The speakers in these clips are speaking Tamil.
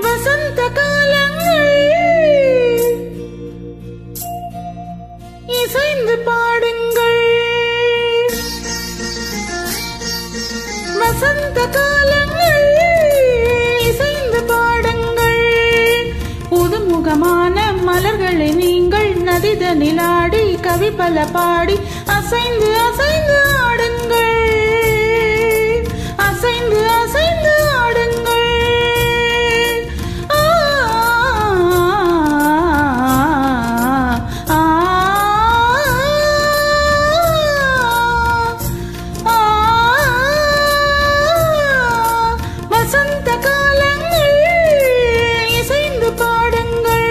வசந்த காலங்கள் இசைந்து பாடுங்கள். வசந்த காலங்கள் இசைந்து பாடுங்கள். புதுமுகமான மலர்களை நீங்கள் நதிதனில் ஆடி கவி பல பாடி அசைந்து அசைந்து ஆடுங்கள். அசைந்து அசைந்து ஆடுங்கள். வசந்த காலங்கள் இசைந்து பாடுங்கள்.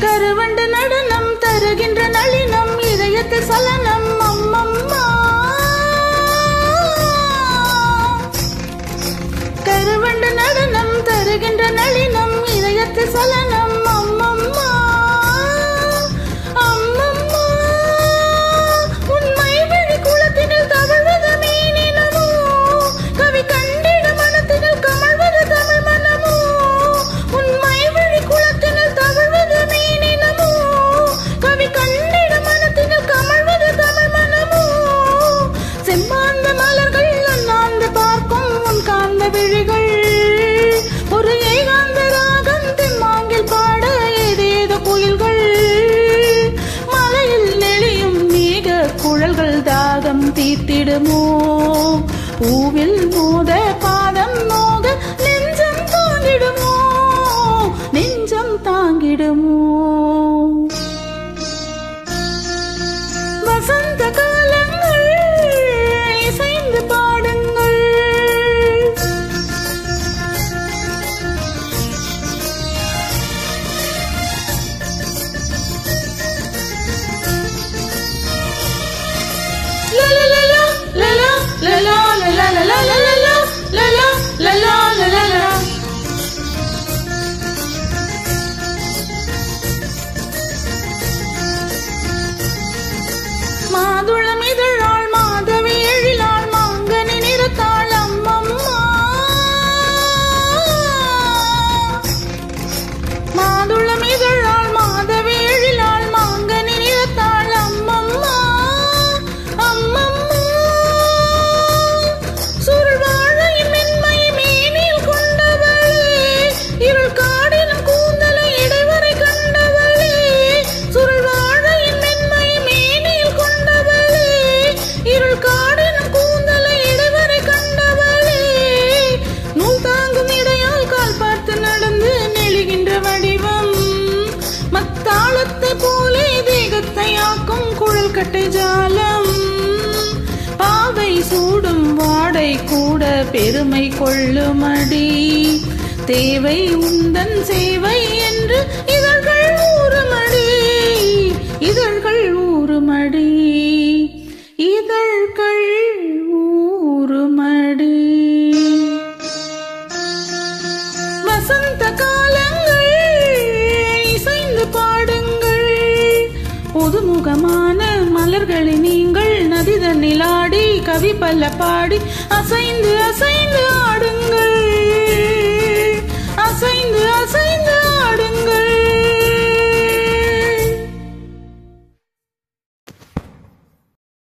கருவண்டு நடனம் தருகின்ற நளினம் இதயத்தில் சலனம் அம்மம்மா. கருவண்டு நடனம் தருகின்ற நளினம் இதயத்தில் சலனம் அம்மம்மா. அம்மம்மா உண்மை விழி குளத்தினில் தவழ்வது மீனினமோ கவி கண்டிட மனத்தினில் கமழ்வது தமிழ் மனமோ. உண்மை விழி குளத்தினில் தவழ்வது மீனினமோ கவி கண்டிட மனத்தினில் கமழ்வது தமிழ் மனமோ. செம்மாந்த மலர்கள் அண்ணாந்து பார்க்கும் உன் காந்த விழிகள் ஒரு ஏகாந்த ராகம் தெம்மாங்கில் பாட ஏதேதோ குயில்கள். மலையில் நெளியும் மேக குழல்கள் தாகம் தீர்த்திடுமோ. பூவில் மோத பாதம் நோக நெஞ்சம் தாங்கிடுமோ. நெஞ்சம் தாங்கிடுமோ. வசந்த காலங்கள் இசைந்து பாடுங்கள். மாதுளம் இதழாள் மாதவி எழிலாள் மாங்கனி நிறத்தாள் அம்மம்மா. மாதுளம் இதழாள் மாதவி எழிலாள் மாங்கனி நிறத்தாள் அம்மம்மா. அம்மம்மா சுருள் வாழையின் மென்மை மேனில் கொண்டவளே இருள் காடினும் கூந்தலை இடைவரை கண்டவளே. சுருள் வாழையின் மென்மை மேனில் கொண்டவளே இருள் காடினும் கூந்தலை இடைவரை கண்டவளே. நூல் தாங்கும் இடையால் கால் பார்த்து நடந்து நெளிகின்ற வடிவம் மத்தாளத்தை போலே தேகத்தை ஆக்கும் குழல் கட்டை ஜாலம். பாவை சூடும் வாடை கூட பெருமை கொள்ளுமடி. தேவை உந்தன் சேவை என்று இதழ்கள் ஊறுமடி. இதழ்கள் ஊறுமடி. இதழ்கள் ஊறுமடி. வசந்த காலங்கள் இசைந்து பாடுங்கள். புதுமுகமான மலர்களை நீங்கள் நதிதனில் ஆடி கவி பல பாடி அசைந்து அசைந்து ஆடுங்கள்.